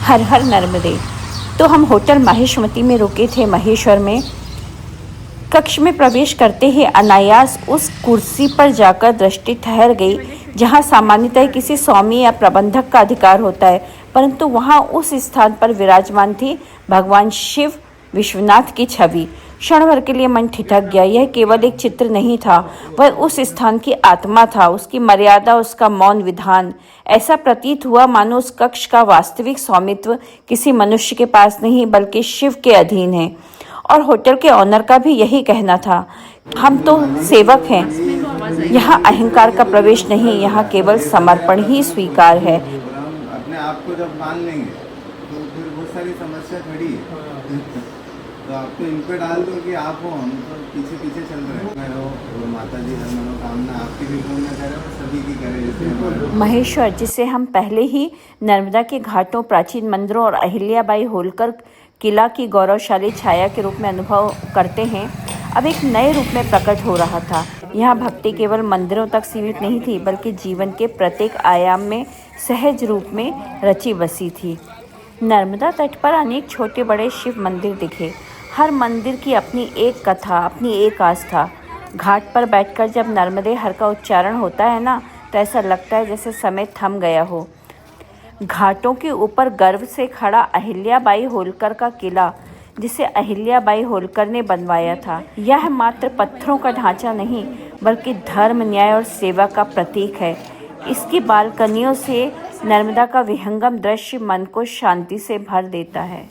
हर हर नर्मदे। तो हम होटल माहेश्वती में रुके थे महेश्वर में। कक्ष में प्रवेश करते ही अनायास उस कुर्सी पर जाकर दृष्टि ठहर गई जहाँ सामान्यतः किसी स्वामी या प्रबंधक का अधिकार होता है, परंतु वहाँ उस स्थान पर विराजमान थी भगवान शिव विश्वनाथ की छवि। क्षण भर के लिए मन ठिठक गया। यह केवल एक चित्र नहीं था, वह उस स्थान की आत्मा था, उसकी मर्यादा, उसका मौन विधान। ऐसा प्रतीत हुआ मानो उस कक्ष का वास्तविक स्वामित्व किसी मनुष्य के पास नहीं बल्कि शिव के अधीन है। और होटल के ऑनर का भी यही कहना था, हम तो सेवक हैं, यहाँ अहंकार का प्रवेश नहीं, यहाँ केवल समर्पण ही स्वीकार है। अपने आप को जब मान लेंगे तो फिर बहुत सारी समस्या खड़ी है। तो आपको इन पे डाल दो कि आप हो, हम तो पीछे पीछे चल रहे हैं। और माता जी हर मनोकामना आपकी भी पूर्ण करे और सभी की करे। जैसे महेश्वर, जिसे हम पहले ही नर्मदा के घाटों, प्राचीन मंदिरों और अहिल्याबाई होलकर किला की गौरवशाली छाया के रूप में अनुभव करते हैं, अब एक नए रूप में प्रकट हो रहा था। यहाँ भक्ति केवल मंदिरों तक सीमित नहीं थी बल्कि जीवन के प्रत्येक आयाम में सहज रूप में रची बसी थी। नर्मदा तट पर अनेक छोटे बड़े शिव मंदिर दिखे। हर मंदिर की अपनी एक कथा, अपनी एक आस्था। घाट पर बैठकर जब नर्मदे हर का उच्चारण होता है ना, तो ऐसा लगता है जैसे समय थम गया हो। घाटों के ऊपर गर्व से खड़ा अहिल्याबाई होलकर का किला, जिसे अहिल्याबाई होलकर ने बनवाया था, यह मात्र पत्थरों का ढांचा नहीं बल्कि धर्म, न्याय और सेवा का प्रतीक है। इसकी बालकनियों से नर्मदा का विहंगम दृश्य मन को शांति से भर देता है।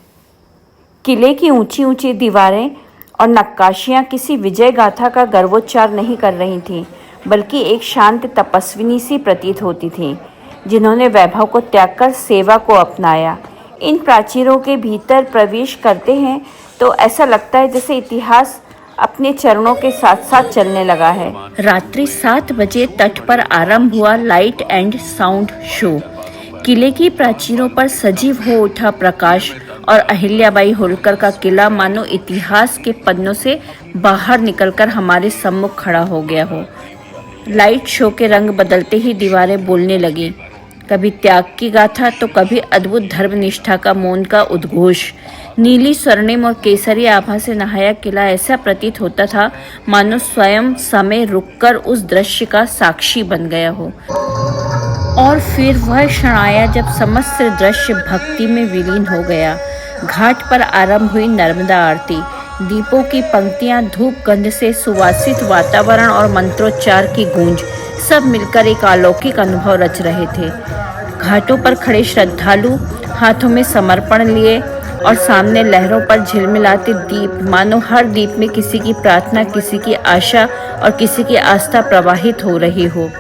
किले की ऊंची ऊंची दीवारें और नक्काशियां किसी विजय गाथा का गर्वोच्चार नहीं कर रही थीं, बल्कि एक शांत तपस्विनी सी प्रतीत होती थीं, जिन्होंने वैभव को त्याग कर सेवा को अपनाया। इन प्राचीरों के भीतर प्रवेश करते हैं तो ऐसा लगता है जैसे इतिहास अपने चरणों के साथ साथ चलने लगा है। रात्रि 7 बजे तट पर आरंभ हुआ लाइट एंड साउंड शो। किले की प्राचीरों पर सजीव हो उठा प्रकाश और अहिल्याबाई होलकर का किला मानो इतिहास के पन्नों से बाहर निकलकर हमारे सम्मुख खड़ा हो गया हो। लाइट शो के रंग बदलते ही दीवारें बोलने लगीं, कभी त्याग की गाथा तो कभी अद्भुत धर्मनिष्ठा का मौन का उद्घोष। नीली, स्वर्णिम और केसरी आभा से नहाया किला ऐसा प्रतीत होता था मानो स्वयं समय रुककर उस दृश्य का साक्षी बन गया हो। और फिर वह क्षण आया जब समस्त दृश्य भक्ति में विलीन हो गया। घाट पर आरंभ हुई नर्मदा आरती। दीपों की पंक्तियां, धूप गंध से सुवासित वातावरण और मंत्रोच्चार की गूंज, सब मिलकर एक अलौकिक अनुभव रच रहे थे। घाटों पर खड़े श्रद्धालु हाथों में समर्पण लिए और सामने लहरों पर झिलमिलाते दीप, मानो हर दीप में किसी की प्रार्थना, किसी की आशा और किसी की आस्था प्रवाहित हो रही हो।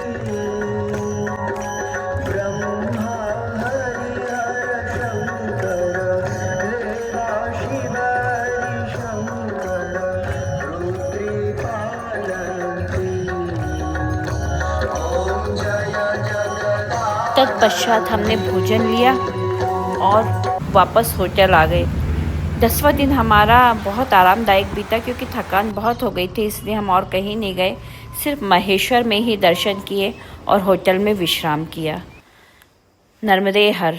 तत्पश्चात हमने भोजन लिया और वापस होटल आ गए। 10वां दिन हमारा बहुत आरामदायक बीता क्योंकि थकान बहुत हो गई थी, इसलिए हम और कहीं नहीं गए, सिर्फ महेश्वर में ही दर्शन किए और होटल में विश्राम किया। नर्मदे हर।